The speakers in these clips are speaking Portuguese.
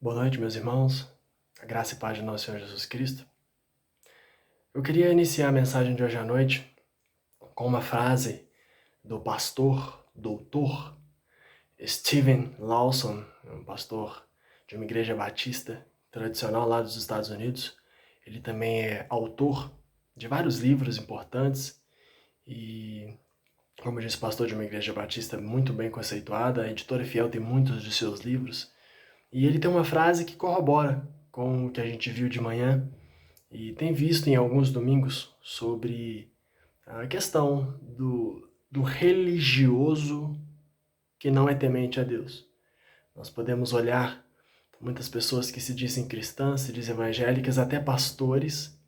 Boa noite, meus irmãos. A graça e paz de nosso Senhor Jesus Cristo. Eu queria iniciar a mensagem de hoje à noite com uma frase do pastor, doutor Steven Lawson, um pastor de uma igreja batista tradicional lá dos Estados Unidos. Ele também é autor de vários livros importantes e, como eu disse, pastor de uma igreja batista muito bem conceituada. A Editora Fiel tem muitos de seus livros. E ele tem uma frase que corrobora com o que a gente viu de manhã e tem visto em alguns domingos sobre a questão do religioso que não é temente a Deus. Nós podemos olhar muitas pessoas que se dizem cristãs, se dizem evangélicas, até pastores,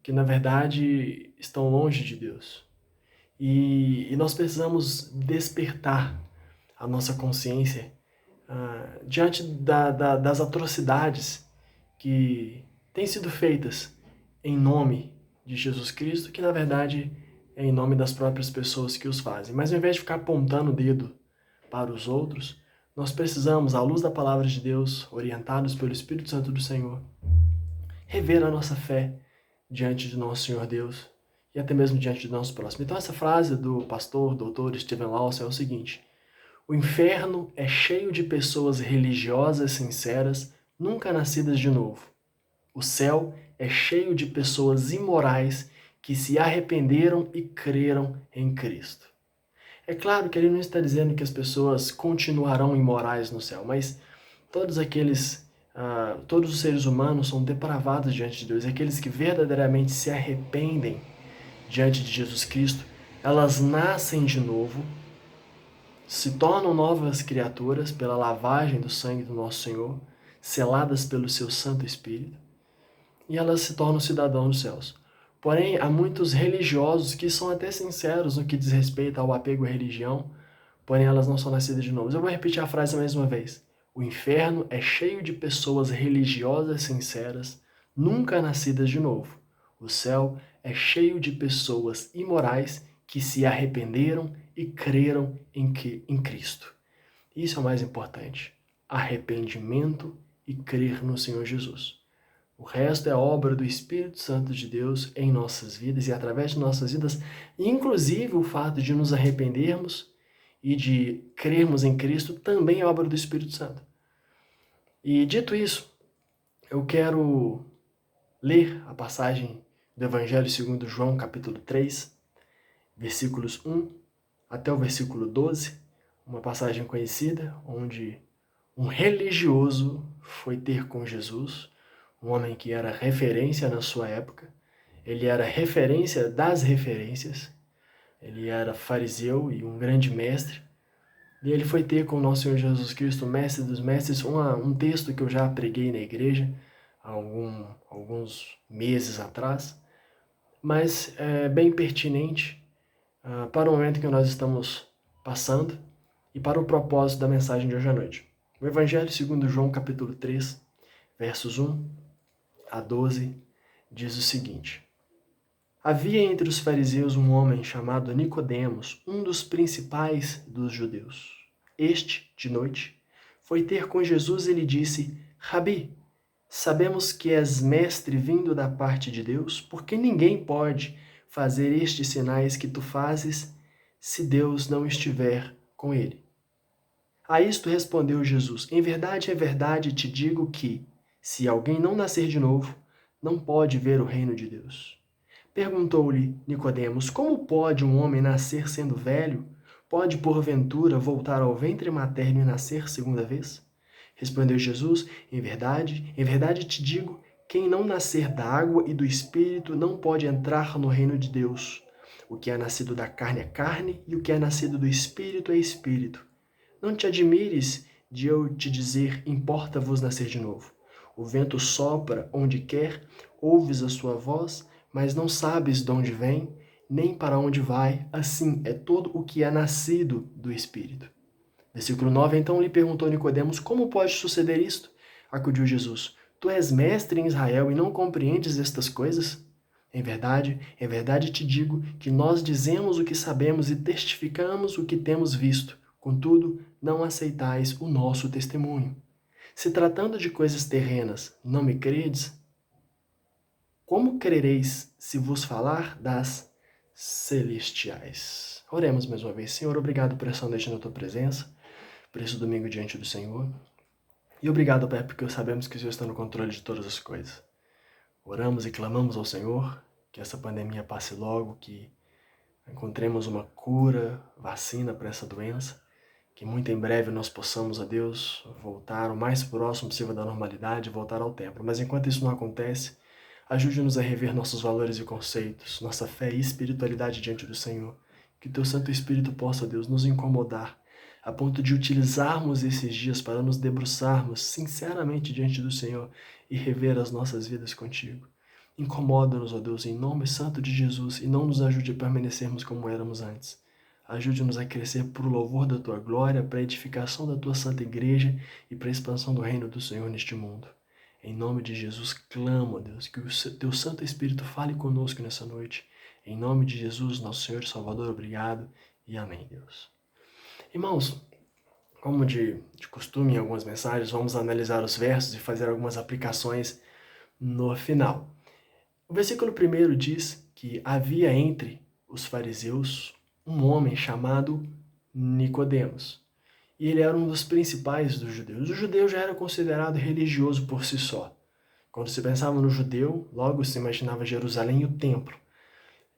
que na verdade estão longe de Deus. E nós precisamos despertar a nossa consciência diante das atrocidades que têm sido feitas em nome de Jesus Cristo, que na verdade é em nome das próprias pessoas que os fazem. Mas ao invés de ficar apontando o dedo para os outros, nós precisamos, à luz da palavra de Deus, orientados pelo Espírito Santo do Senhor, rever a nossa fé diante de nosso Senhor Deus e até mesmo diante do nosso próximo. Então essa frase do pastor, doutor Steven Lawson é o seguinte: o inferno é cheio de pessoas religiosas sinceras, nunca nascidas de novo. O céu é cheio de pessoas imorais que se arrependeram e creram em Cristo. É claro que ele não está dizendo que as pessoas continuarão imorais no céu, mas todos os seres humanos são depravados diante de Deus. Aqueles que verdadeiramente se arrependem diante de Jesus Cristo, elas nascem de novo, se tornam novas criaturas pela lavagem do sangue do nosso Senhor, seladas pelo seu Santo Espírito, e elas se tornam cidadãos dos céus. Porém, há muitos religiosos que são até sinceros no que diz respeito ao apego à religião, porém elas não são nascidas de novo. Eu vou repetir a frase mais uma vez. O inferno é cheio de pessoas religiosas sinceras, nunca nascidas de novo. O céu é cheio de pessoas imorais que se arrependeram e creram em Cristo. Isso é o mais importante. Arrependimento e crer no Senhor Jesus. O resto é obra do Espírito Santo de Deus em nossas vidas e através de nossas vidas, inclusive o fato de nos arrependermos e de crermos em Cristo também é obra do Espírito Santo. E dito isso, eu quero ler a passagem do Evangelho segundo João, capítulo 3, versículos 1 até o versículo 12, uma passagem conhecida, onde um religioso foi ter com Jesus, um homem que era referência na sua época, ele era referência das referências, ele era fariseu e um grande mestre, e ele foi ter com o nosso Senhor Jesus Cristo, o mestre dos mestres, um texto que eu já preguei na igreja há alguns meses atrás, mas é bem pertinente para o momento que nós estamos passando e para o propósito da mensagem de hoje à noite. O Evangelho segundo João, capítulo 3, versos 1 a 12, diz o seguinte: havia entre os fariseus um homem chamado Nicodemos, um dos principais dos judeus. Este, de noite, foi ter com Jesus e lhe disse: Rabi, sabemos que és mestre vindo da parte de Deus, porque ninguém pode fazer estes sinais que tu fazes se Deus não estiver com ele. A isto respondeu Jesus: em verdade te digo que, se alguém não nascer de novo, não pode ver o reino de Deus. Perguntou-lhe Nicodemos: como pode um homem nascer sendo velho? Pode, porventura, voltar ao ventre materno e nascer segunda vez? Respondeu Jesus: em verdade te digo, quem não nascer da água e do Espírito não pode entrar no reino de Deus. O que é nascido da carne é carne, e o que é nascido do Espírito é Espírito. Não te admires de eu te dizer: importa-vos nascer de novo. O vento sopra onde quer, ouves a sua voz, mas não sabes de onde vem, nem para onde vai. Assim é todo o que é nascido do Espírito. Versículo 9, então lhe perguntou Nicodemos: como pode suceder isto? Acudiu Jesus: tu és mestre em Israel e não compreendes estas coisas? Em verdade te digo que nós dizemos o que sabemos e testificamos o que temos visto. Contudo, não aceitais o nosso testemunho. Se tratando de coisas terrenas, não me credes, como crereis se vos falar das celestiais? Oremos mais uma vez. Senhor, obrigado por essa noite na tua presença, por esse domingo diante do Senhor. E obrigado, Pai, porque sabemos que o Senhor está no controle de todas as coisas. Oramos e clamamos ao Senhor que essa pandemia passe logo, que encontremos uma cura, vacina para essa doença, que muito em breve nós possamos, ó Deus, voltar o mais próximo possível da normalidade, voltar ao templo. Mas enquanto isso não acontece, ajude-nos a rever nossos valores e conceitos, nossa fé e espiritualidade diante do Senhor. Que Teu Santo Espírito possa, Deus, nos incomodar, a ponto de utilizarmos esses dias para nos debruçarmos sinceramente diante do Senhor e rever as nossas vidas contigo. Incomoda-nos, ó Deus, em nome santo de Jesus, e não nos ajude a permanecermos como éramos antes. Ajude-nos a crescer por louvor da Tua glória, para a edificação da Tua Santa Igreja e para a expansão do reino do Senhor neste mundo. Em nome de Jesus, clamo, ó Deus, que o Teu Santo Espírito fale conosco nessa noite. Em nome de Jesus, nosso Senhor e Salvador, obrigado e amém, Deus. Irmãos, como de costume em algumas mensagens, vamos analisar os versos e fazer algumas aplicações no final. O versículo 1 diz que havia entre os fariseus um homem chamado Nicodemos. E ele era um dos principais dos judeus. O judeu já era considerado religioso por si só. Quando se pensava no judeu, logo se imaginava Jerusalém e o templo.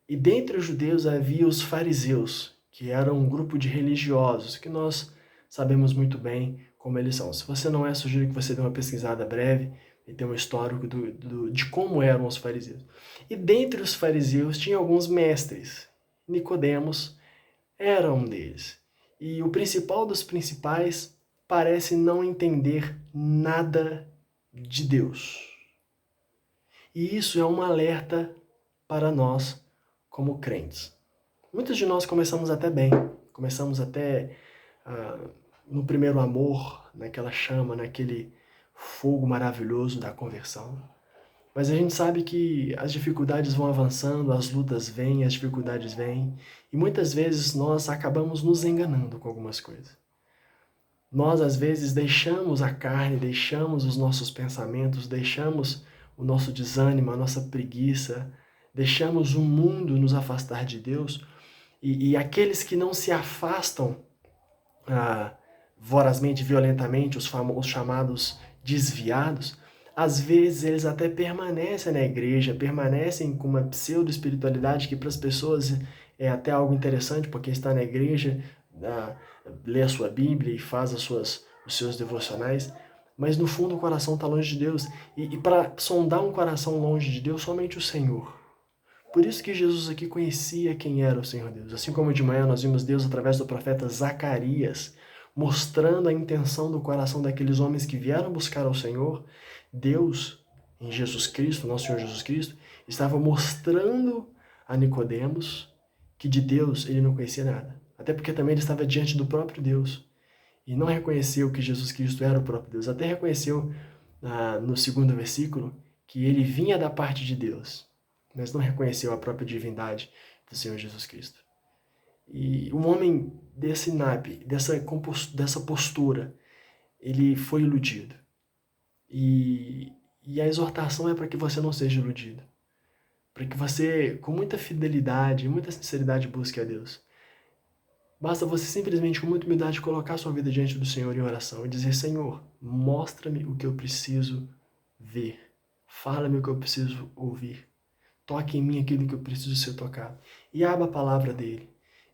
E dentre os judeus havia os fariseus, que eram um grupo de religiosos, que nós sabemos muito bem como eles são. Se você não é, sugiro que você dê uma pesquisada breve e tenha um histórico de como eram os fariseus. E dentre os fariseus tinha alguns mestres. Nicodemos era um deles. E o principal dos principais parece não entender nada de Deus. E isso é um alerta para nós como crentes. Muitos de nós começamos até bem, começamos até no primeiro amor, naquela chama, naquele fogo maravilhoso da conversão. Mas a gente sabe que as dificuldades vão avançando, as lutas vêm, as dificuldades vêm, e muitas vezes nós acabamos nos enganando com algumas coisas. Nós, às vezes, deixamos a carne, deixamos os nossos pensamentos, deixamos o nosso desânimo, a nossa preguiça, deixamos o mundo nos afastar de Deus, e aqueles que não se afastam vorazmente, violentamente, os chamados desviados, às vezes eles até permanecem na igreja, permanecem com uma pseudo-espiritualidade que para as pessoas é até algo interessante, porque está na igreja, lê a sua Bíblia e faz os seus devocionais, mas no fundo o coração está longe de Deus. E para sondar um coração longe de Deus, somente o Senhor. Por isso que Jesus aqui conhecia quem era o Senhor Deus. Assim como de manhã nós vimos Deus através do profeta Zacarias, mostrando a intenção do coração daqueles homens que vieram buscar ao Senhor, Deus, em Jesus Cristo, nosso Senhor Jesus Cristo, estava mostrando a Nicodemos que de Deus ele não conhecia nada. Até porque também ele estava diante do próprio Deus e não reconheceu que Jesus Cristo era o próprio Deus. Até reconheceu no segundo versículo que ele vinha da parte de Deus, mas não reconheceu a própria divindade do Senhor Jesus Cristo. E um homem desse naipe, dessa postura, ele foi iludido. E a exortação é para que você não seja iludido. Para que você, com muita fidelidade e muita sinceridade, busque a Deus. Basta você simplesmente, com muita humildade, colocar sua vida diante do Senhor em oração e dizer: Senhor, mostra-me o que eu preciso ver. Fala-me o que eu preciso ouvir. Toque em mim aquilo que eu preciso ser tocado. E abra a palavra dele.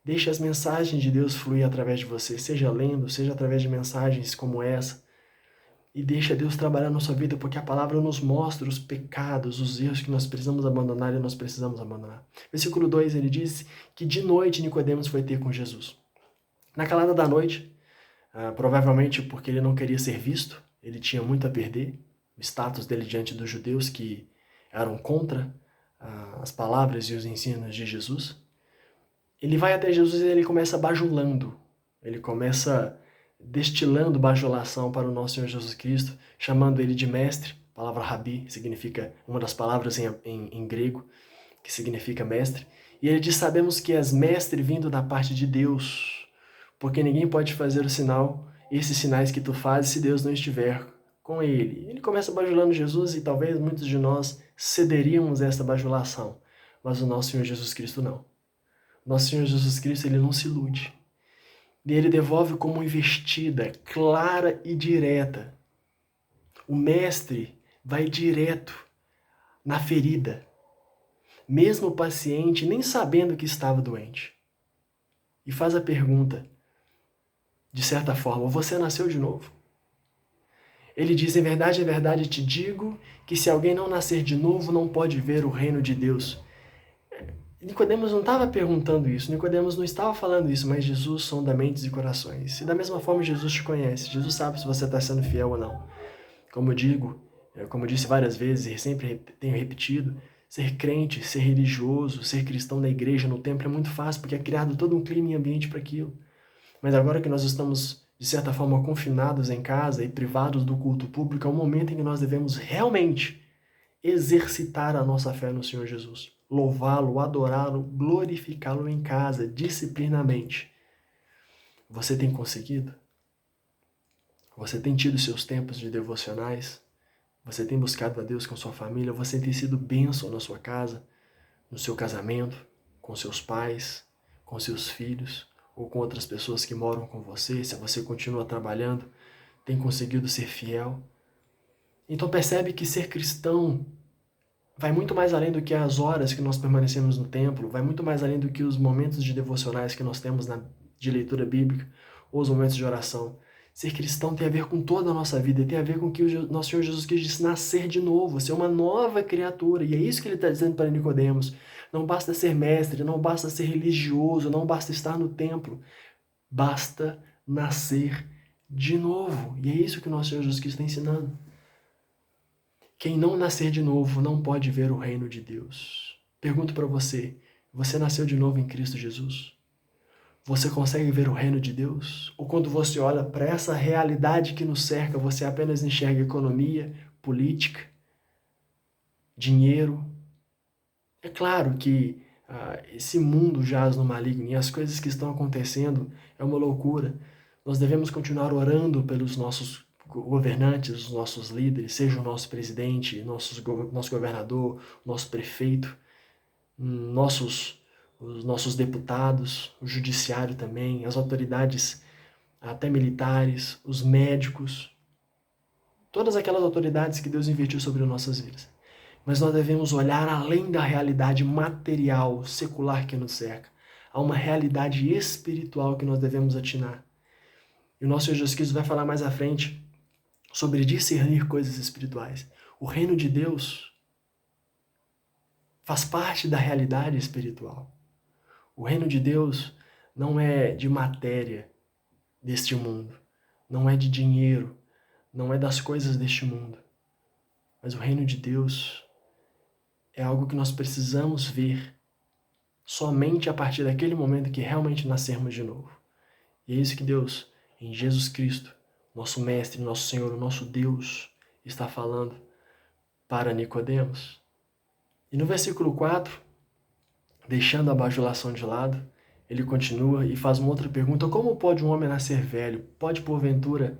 Deixe as mensagens de Deus fluir através de você, seja lendo, seja através de mensagens como essa. E deixa Deus trabalhar na sua vida, porque a palavra nos mostra os pecados, os erros que nós precisamos abandonar e nós precisamos abandonar. Versículo 2, ele diz que de noite Nicodemos foi ter com Jesus. Na calada da noite, provavelmente porque ele não queria ser visto, ele tinha muito a perder, o status dele diante dos judeus que eram contra as palavras e os ensinos de Jesus. Ele vai até Jesus e ele começa bajulando, ele começa destilando bajulação para o nosso Senhor Jesus Cristo, chamando ele de mestre. A palavra rabi significa, uma das palavras em grego, que significa mestre. E ele diz: sabemos que és mestre vindo da parte de Deus, porque ninguém pode fazer esses sinais que tu fazes se Deus não estiver com ele. Ele começa bajulando Jesus e talvez muitos de nós cederíamos a essa bajulação, mas o nosso Senhor Jesus Cristo não. Nosso Senhor Jesus Cristo, ele não se ilude. E ele devolve como investida, clara e direta. O mestre vai direto na ferida, mesmo o paciente nem sabendo que estava doente. E faz a pergunta, de certa forma, você nasceu de novo? Ele diz, em verdade, te digo que se alguém não nascer de novo, não pode ver o reino de Deus. Nicodemos não estava perguntando isso, Nicodemos não estava falando isso, mas Jesus sonda mentes e corações. E da mesma forma, Jesus te conhece, Jesus sabe se você está sendo fiel ou não. Como eu digo, como eu disse várias vezes e sempre tenho repetido, ser crente, ser religioso, ser cristão na igreja, no templo é muito fácil, porque é criado todo um clima e ambiente para aquilo. Mas agora que nós estamos, de certa forma, confinados em casa e privados do culto público, é o momento em que nós devemos realmente exercitar a nossa fé no Senhor Jesus. Louvá-lo, adorá-lo, glorificá-lo em casa, disciplinamente. Você tem conseguido? Você tem tido seus tempos de devocionais? Você tem buscado a Deus com sua família? Você tem sido bênção na sua casa, no seu casamento, com seus pais, com seus filhos ou com outras pessoas que moram com você? Se você continua trabalhando, tem conseguido ser fiel? Então percebe que ser cristão vai muito mais além do que as horas que nós permanecemos no templo, vai muito mais além do que os momentos de devocionais que nós temos de leitura bíblica ou os momentos de oração. Ser cristão tem a ver com toda a nossa vida, tem a ver com o que o nosso Senhor Jesus Cristo disse, nascer de novo, ser uma nova criatura. E é isso que ele está dizendo para Nicodemos. Não basta ser mestre, não basta ser religioso, não basta estar no templo. Basta nascer de novo. E é isso que o nosso Senhor Jesus Cristo está ensinando. Quem não nascer de novo não pode ver o reino de Deus. Pergunto para você, você nasceu de novo em Cristo Jesus? Você consegue ver o reino de Deus? Ou quando você olha para essa realidade que nos cerca, você apenas enxerga economia, política, dinheiro? É claro que esse mundo jaz no maligno e as coisas que estão acontecendo é uma loucura. Nós devemos continuar orando pelos nossos governantes, os nossos líderes, seja o nosso presidente, nosso governador, nosso prefeito, os nossos deputados, o judiciário também, as autoridades até militares, os médicos, todas aquelas autoridades que Deus investiu sobre nossas vidas. Mas nós devemos olhar além da realidade material, secular que nos cerca. Há uma realidade espiritual que nós devemos atinar. E o nosso Senhor Jesus Cristo vai falar mais à frente sobre discernir coisas espirituais. O reino de Deus faz parte da realidade espiritual. O reino de Deus não é de matéria deste mundo, não é de dinheiro, não é das coisas deste mundo. Mas o reino de Deus é algo que nós precisamos ver somente a partir daquele momento que realmente nascermos de novo. E é isso que Deus, em Jesus Cristo, nosso Mestre, nosso Senhor, o nosso Deus, está falando para Nicodemos. E no versículo 4, deixando a bajulação de lado, ele continua e faz uma outra pergunta. Como pode um homem nascer velho? Pode, porventura,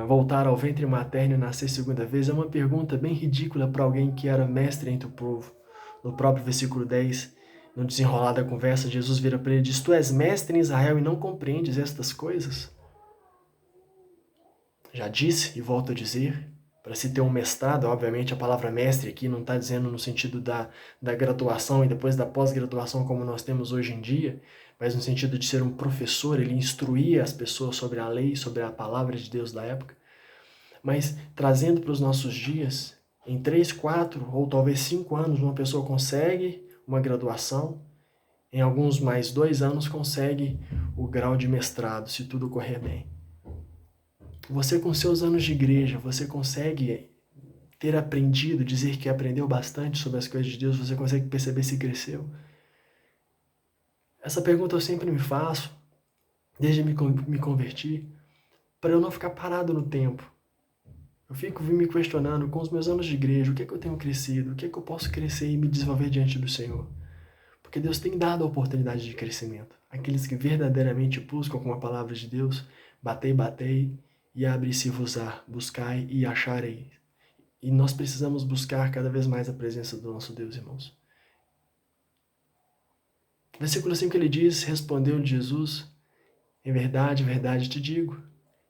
voltar ao ventre materno e nascer segunda vez? É uma pergunta bem ridícula para alguém que era mestre entre o povo. No próprio versículo 10, no desenrolar da conversa, Jesus vira para ele e diz, tu és mestre em Israel e não compreendes estas coisas? Já disse e volto a dizer, para se ter um mestrado, obviamente a palavra mestre aqui não está dizendo no sentido da graduação e depois da pós-graduação como nós temos hoje em dia, mas no sentido de ser um professor, ele instruía as pessoas sobre a lei, sobre a palavra de Deus da época. Mas trazendo para os nossos dias, em 3, 4 ou talvez 5 anos, uma pessoa consegue uma graduação, em alguns mais 2 anos consegue o grau de mestrado, se tudo correr bem. Você com seus anos de igreja, você consegue ter aprendido, dizer que aprendeu bastante sobre as coisas de Deus, você consegue perceber se cresceu? Essa pergunta eu sempre me faço, desde me converti, para eu não ficar parado no tempo. Eu fico me questionando com os meus anos de igreja, o que é que eu tenho crescido, o que é que eu posso crescer e me desenvolver diante do Senhor? Porque Deus tem dado a oportunidade de crescimento. Aqueles que verdadeiramente buscam com a palavra de Deus, batei, e abrir-se-vos-á, buscai e achareis. E nós precisamos buscar cada vez mais a presença do nosso Deus, irmãos. Versículo 5 ele diz, respondeu-lhe Jesus, em verdade te digo,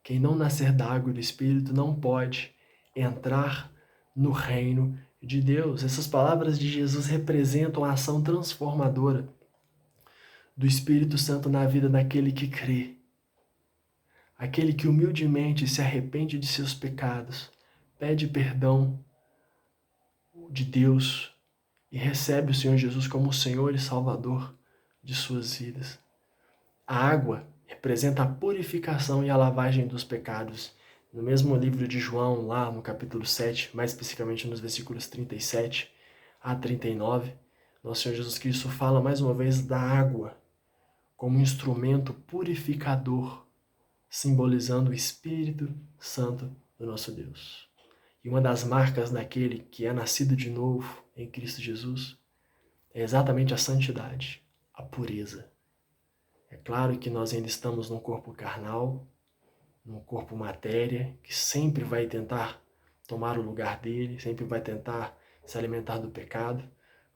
quem não nascer da água e do Espírito não pode entrar no reino de Deus. Essas palavras de Jesus representam a ação transformadora do Espírito Santo na vida daquele que crê. Aquele que humildemente se arrepende de seus pecados, pede perdão de Deus e recebe o Senhor Jesus como o Senhor e Salvador de suas vidas. A água representa a purificação e a lavagem dos pecados. No mesmo livro de João, lá no capítulo 7, mais especificamente nos versículos 37 a 39, nosso Senhor Jesus Cristo fala mais uma vez da água como instrumento purificador, simbolizando o Espírito Santo do nosso Deus. E uma das marcas daquele que é nascido de novo em Cristo Jesus é exatamente a santidade, a pureza. É claro que nós ainda estamos num corpo carnal, num corpo matéria, que sempre vai tentar tomar o lugar dele, sempre vai tentar se alimentar do pecado.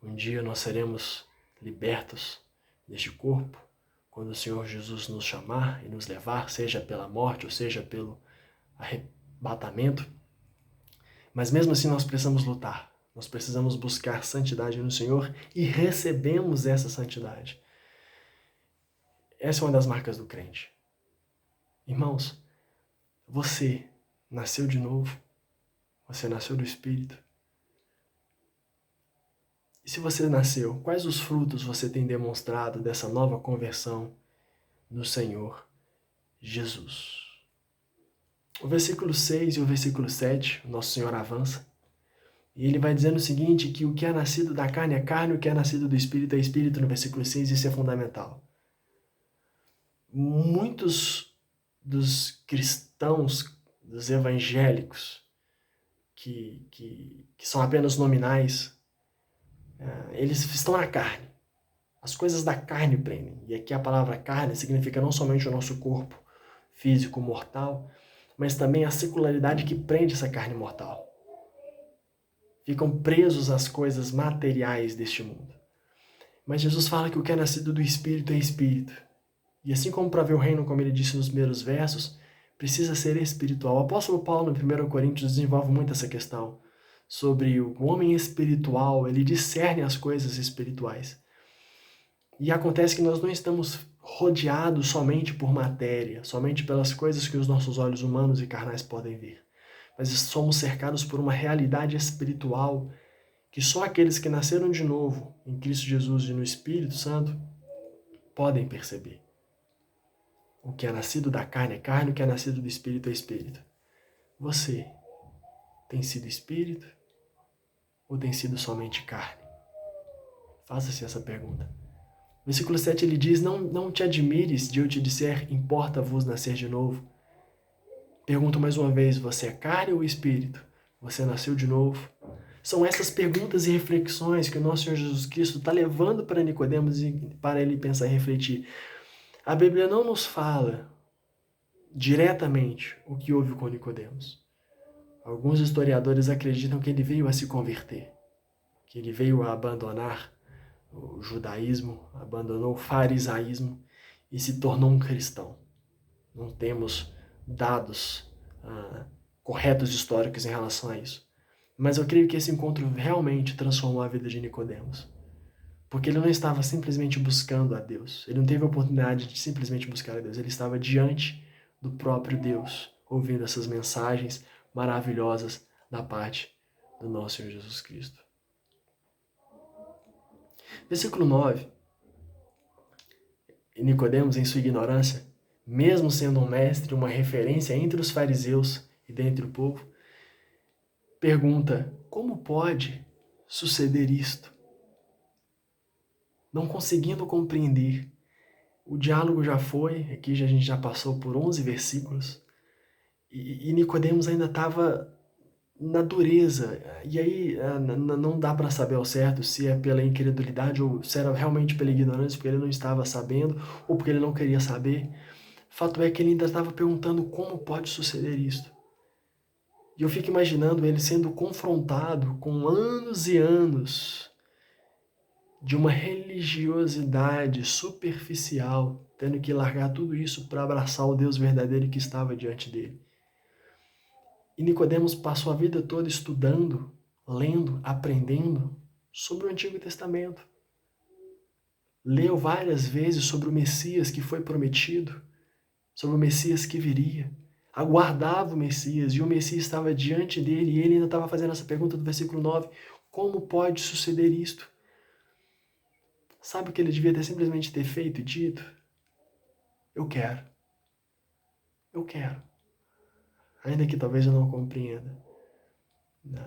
Um dia nós seremos libertos deste corpo, quando o Senhor Jesus nos chamar e nos levar, seja pela morte ou seja pelo arrebatamento. Mas mesmo assim nós precisamos lutar, nós precisamos buscar santidade no Senhor e recebemos essa santidade. Essa é uma das marcas do crente. Irmãos, você nasceu de novo, você nasceu do Espírito. E se você nasceu, quais os frutos você tem demonstrado dessa nova conversão no Senhor Jesus? O versículo 6 e o versículo 7, o nosso Senhor avança, e ele vai dizendo o seguinte, que o que é nascido da carne é carne, o que é nascido do Espírito é Espírito, no versículo 6, isso é fundamental. Muitos dos cristãos, dos evangélicos, que são apenas nominais, eles estão na carne. As coisas da carne prendem. E aqui a palavra carne significa não somente o nosso corpo físico mortal, mas também a secularidade que prende essa carne mortal. Ficam presos às coisas materiais deste mundo. Mas Jesus fala que o que é nascido do Espírito é Espírito. E assim como para ver o reino, como ele disse nos primeiros versos, precisa ser espiritual. O apóstolo Paulo, no 1 Coríntios, desenvolve muito essa questão sobre o homem espiritual, ele discerne as coisas espirituais. E acontece que nós não estamos rodeados somente por matéria, somente pelas coisas que os nossos olhos humanos e carnais podem ver. Mas somos cercados por uma realidade espiritual que só aqueles que nasceram de novo em Cristo Jesus e no Espírito Santo podem perceber. O que é nascido da carne é carne, o que é nascido do Espírito é Espírito. Você tem sido Espírito ou tem sido somente carne? Faça-se essa pergunta. Versículo 7 ele diz, não te admires de eu te disser, importa-vos nascer de novo. Pergunto mais uma vez, você é carne ou Espírito? Você nasceu de novo? São essas perguntas e reflexões que o nosso Senhor Jesus Cristo está levando para Nicodemos e para ele pensar e refletir. A Bíblia não nos fala diretamente o que houve com Nicodemos. Alguns historiadores acreditam que ele veio a se converter, que ele veio a abandonar o judaísmo, abandonou o farisaísmo e se tornou um cristão. Não temos dados corretos históricos em relação a isso. Mas eu creio que esse encontro realmente transformou a vida de Nicodemos. Porque ele não estava simplesmente buscando a Deus. Ele não teve a oportunidade de simplesmente buscar a Deus. Ele estava diante do próprio Deus, ouvindo essas mensagens maravilhosas da parte do nosso Senhor Jesus Cristo. Versículo 9. Nicodemos, em sua ignorância, mesmo sendo um mestre, uma referência entre os fariseus e dentre o povo, pergunta, como pode suceder isto? Não conseguindo compreender. O diálogo já foi, aqui a gente já passou por 11 versículos, e Nicodemos ainda estava na dureza. E aí não dá para saber ao certo se é pela incredulidade ou se era realmente pela ignorância, porque ele não estava sabendo, ou porque ele não queria saber. Fato é que ele ainda estava perguntando como pode suceder isto. E eu fico imaginando ele sendo confrontado com anos e anos de uma religiosidade superficial, tendo que largar tudo isso para abraçar o Deus verdadeiro que estava diante dele. E Nicodemos passou a vida toda estudando, lendo, aprendendo sobre o Antigo Testamento. Leu várias vezes sobre o Messias que foi prometido, sobre o Messias que viria. Aguardava o Messias e o Messias estava diante dele e ele ainda estava fazendo essa pergunta do versículo 9: como pode suceder isto? Sabe o que ele devia ter simplesmente ter feito e dito? Eu quero. Eu quero. Ainda que talvez eu não compreenda.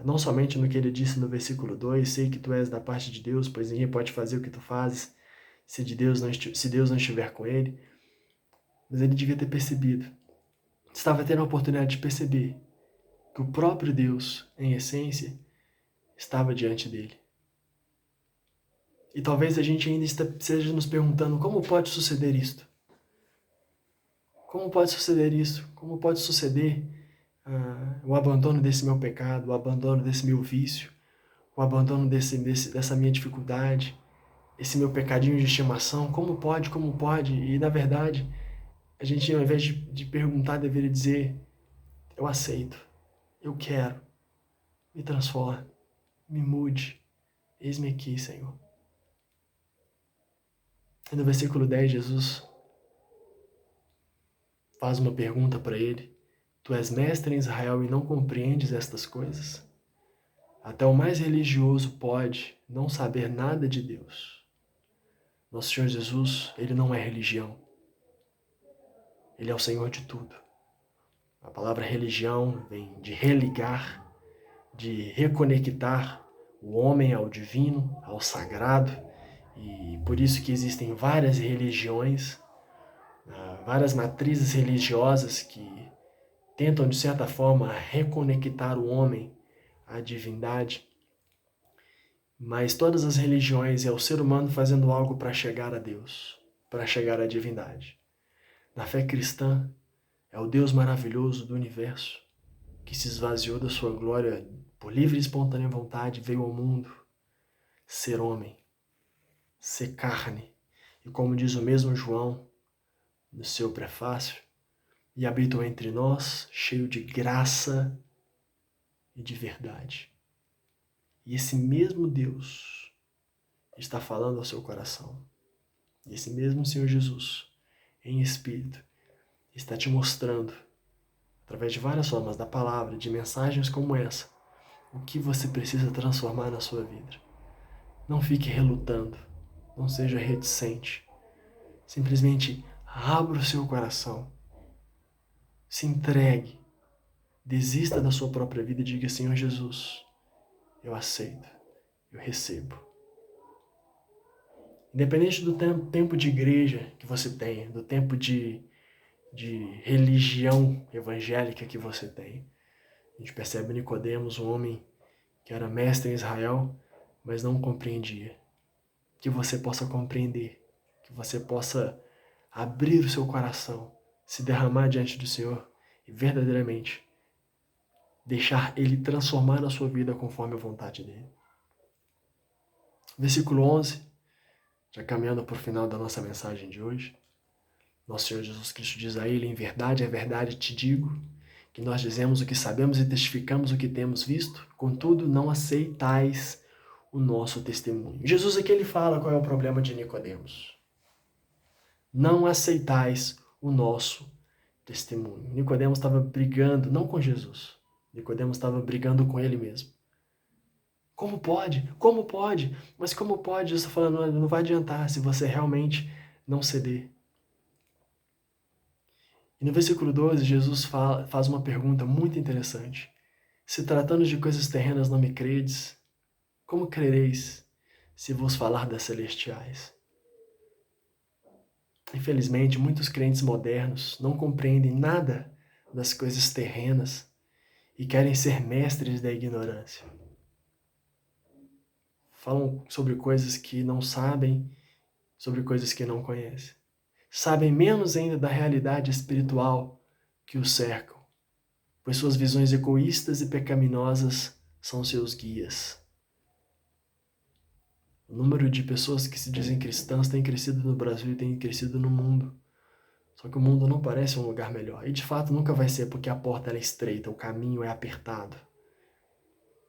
Não somente no que ele disse no versículo 2, sei que tu és da parte de Deus, pois ninguém pode fazer o que tu fazes se Deus não estiver com ele. Mas ele devia ter percebido. Estava tendo a oportunidade de perceber que o próprio Deus, em essência, estava diante dele. E talvez a gente ainda esteja nos perguntando como pode suceder isto? Como pode suceder isso? Como pode suceder o abandono desse meu pecado, o abandono desse meu vício, o abandono dessa minha dificuldade, esse meu pecadinho de estimação? Como pode? Como pode? E na verdade, a gente ao invés de perguntar, deveria dizer: eu aceito, eu quero, me transforme, me mude, eis-me aqui, Senhor. E no versículo 10, Jesus faz uma pergunta para ele: tu és mestre em Israel e não compreendes estas coisas? Até o mais religioso pode não saber nada de Deus. Nosso Senhor Jesus, ele não é religião. Ele é o Senhor de tudo. A palavra religião vem de religar, de reconectar o homem ao divino, ao sagrado. E por isso que existem várias religiões, várias matrizes religiosas que tentam, de certa forma, reconectar o homem à divindade. Mas todas as religiões é o ser humano fazendo algo para chegar a Deus, para chegar à divindade. Na fé cristã, é o Deus maravilhoso do universo, que se esvaziou da sua glória por livre e espontânea vontade, veio ao mundo ser homem, ser carne. E como diz o mesmo João no seu prefácio, e habitou entre nós, cheio de graça e de verdade. E esse mesmo Deus está falando ao seu coração. E esse mesmo Senhor Jesus, em espírito, está te mostrando, através de várias formas da palavra, de mensagens como essa, o que você precisa transformar na sua vida. Não fique relutando, não seja reticente. Simplesmente abra o seu coração, se entregue, desista da sua própria vida e diga: Senhor Jesus, eu aceito, eu recebo. Independente do tempo de igreja que você tenha, do tempo de religião evangélica que você tem. A gente percebe Nicodemos, um homem que era mestre em Israel, mas não compreendia. Que você possa compreender, que você possa abrir o seu coração, se derramar diante do Senhor e verdadeiramente deixar Ele transformar a sua vida conforme a vontade dEle. Versículo 11, já caminhando para o final da nossa mensagem de hoje. Nosso Senhor Jesus Cristo diz a ele: em verdade, é verdade, te digo, que nós dizemos o que sabemos e testificamos o que temos visto, contudo não aceitais o nosso testemunho. Jesus aqui ele fala qual é o problema de Nicodemos. Não aceitais o nosso testemunho. Nicodemos estava brigando, não com Jesus. Nicodemos estava brigando com ele mesmo. Como pode? Como pode? Mas como pode? Jesus está falando: não vai adiantar se você realmente não ceder. E no versículo 12, Jesus faz uma pergunta muito interessante. Se tratando de coisas terrenas não me credes, como crereis se vos falar das celestiais? Infelizmente, muitos crentes modernos não compreendem nada das coisas terrenas e querem ser mestres da ignorância. Falam sobre coisas que não sabem, sobre coisas que não conhecem. sabem menos ainda da realidade espiritual que os cercam, pois suas visões egoístas e pecaminosas são seus guias. O número de pessoas que se dizem cristãs tem crescido no Brasil e tem crescido no mundo. Só que o mundo não parece um lugar melhor. E de fato nunca vai ser, porque a porta é estreita, o caminho é apertado.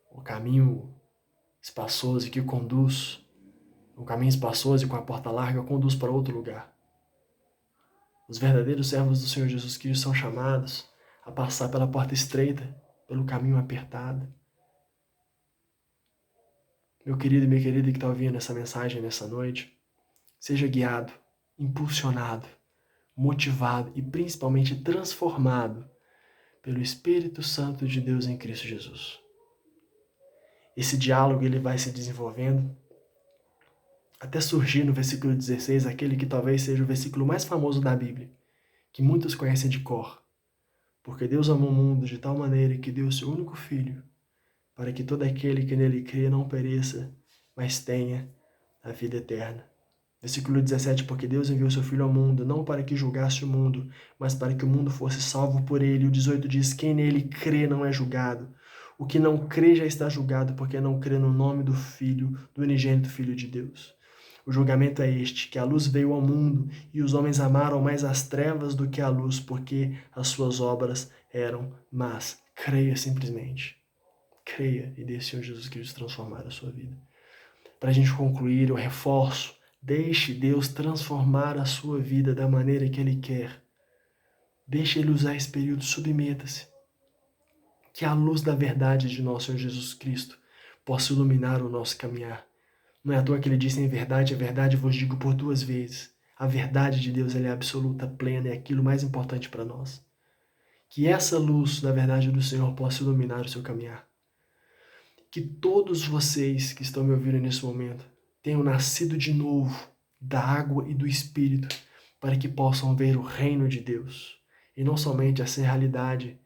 O caminho espaçoso que conduz, o caminho espaçoso e com a porta larga conduz para outro lugar. Os verdadeiros servos do Senhor Jesus Cristo são chamados a passar pela porta estreita, pelo caminho apertado. Meu querido e minha querida que está ouvindo essa mensagem nessa noite, seja guiado, impulsionado, motivado e principalmente transformado pelo Espírito Santo de Deus em Cristo Jesus. Esse diálogo ele vai se desenvolvendo até surgir no versículo 16, aquele que talvez seja o versículo mais famoso da Bíblia, que muitos conhecem de cor. Porque Deus amou o mundo de tal maneira que deu o seu único Filho, para que todo aquele que nele crê não pereça, mas tenha a vida eterna. Versículo 17, porque Deus enviou seu Filho ao mundo, não para que julgasse o mundo, mas para que o mundo fosse salvo por ele. O 18 diz, quem nele crê não é julgado. O que não crê já está julgado, porque não crê no nome do Filho, do unigênito Filho de Deus. O julgamento é este, que a luz veio ao mundo, e os homens amaram mais as trevas do que a luz, porque as suas obras eram más. Creia simplesmente. Creia e deixe o Senhor Jesus Cristo transformar a sua vida. Para a gente concluir, eu reforço, deixe Deus transformar a sua vida da maneira que Ele quer. Deixe Ele usar esse período, submeta-se. Que a luz da verdade de nosso Senhor Jesus Cristo possa iluminar o nosso caminhar. Não é à toa que Ele disse, em verdade, a verdade vos digo por 2 vezes. A verdade de Deus ela é absoluta, plena, é aquilo mais importante para nós. Que essa luz da verdade do Senhor possa iluminar o seu caminhar. Que todos vocês que estão me ouvindo nesse momento tenham nascido de novo da água e do Espírito para que possam ver o reino de Deus e não somente essa realidade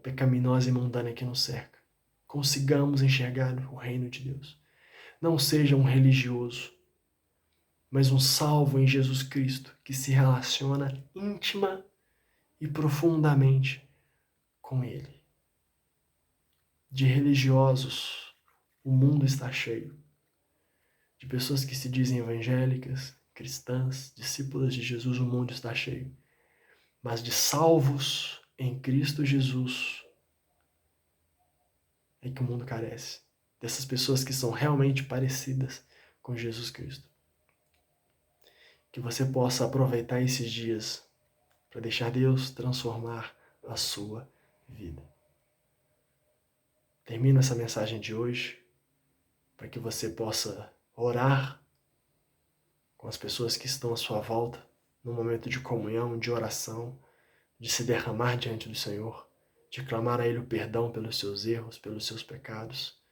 pecaminosa e mundana que nos cerca. Consigamos enxergar o reino de Deus. Não seja um religioso, mas um salvo em Jesus Cristo que se relaciona íntima e profundamente com Ele. De religiosos, o mundo está cheio. De pessoas que se dizem evangélicas, cristãs, discípulas de Jesus, o mundo está cheio. Mas de salvos em Cristo Jesus é que o mundo carece. Dessas pessoas que são realmente parecidas com Jesus Cristo. Que você possa aproveitar esses dias para deixar Deus transformar a sua vida. Termino essa mensagem de hoje para que você possa orar com as pessoas que estão à sua volta, num momento de comunhão, de oração, de se derramar diante do Senhor, de clamar a Ele o perdão pelos seus erros, pelos seus pecados,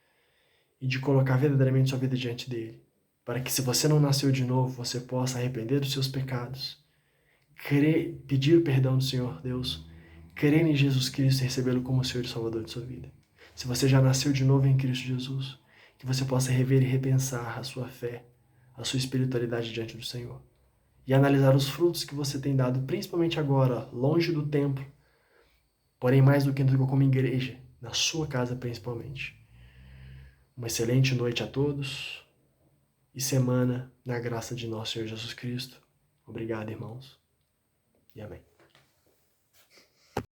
e de colocar verdadeiramente sua vida diante dEle, para que se você não nasceu de novo, você possa arrepender dos seus pecados, pedir o perdão do Senhor Deus, crer em Jesus Cristo e recebê-lo como Senhor e Salvador de sua vida. Se você já nasceu de novo em Cristo Jesus, que você possa rever e repensar a sua fé, a sua espiritualidade diante do Senhor. E analisar os frutos que você tem dado, principalmente agora, longe do templo, porém mais do que como igreja, na sua casa principalmente. Uma excelente noite a todos e semana na graça de nosso Senhor Jesus Cristo. Obrigado, irmãos, e amém.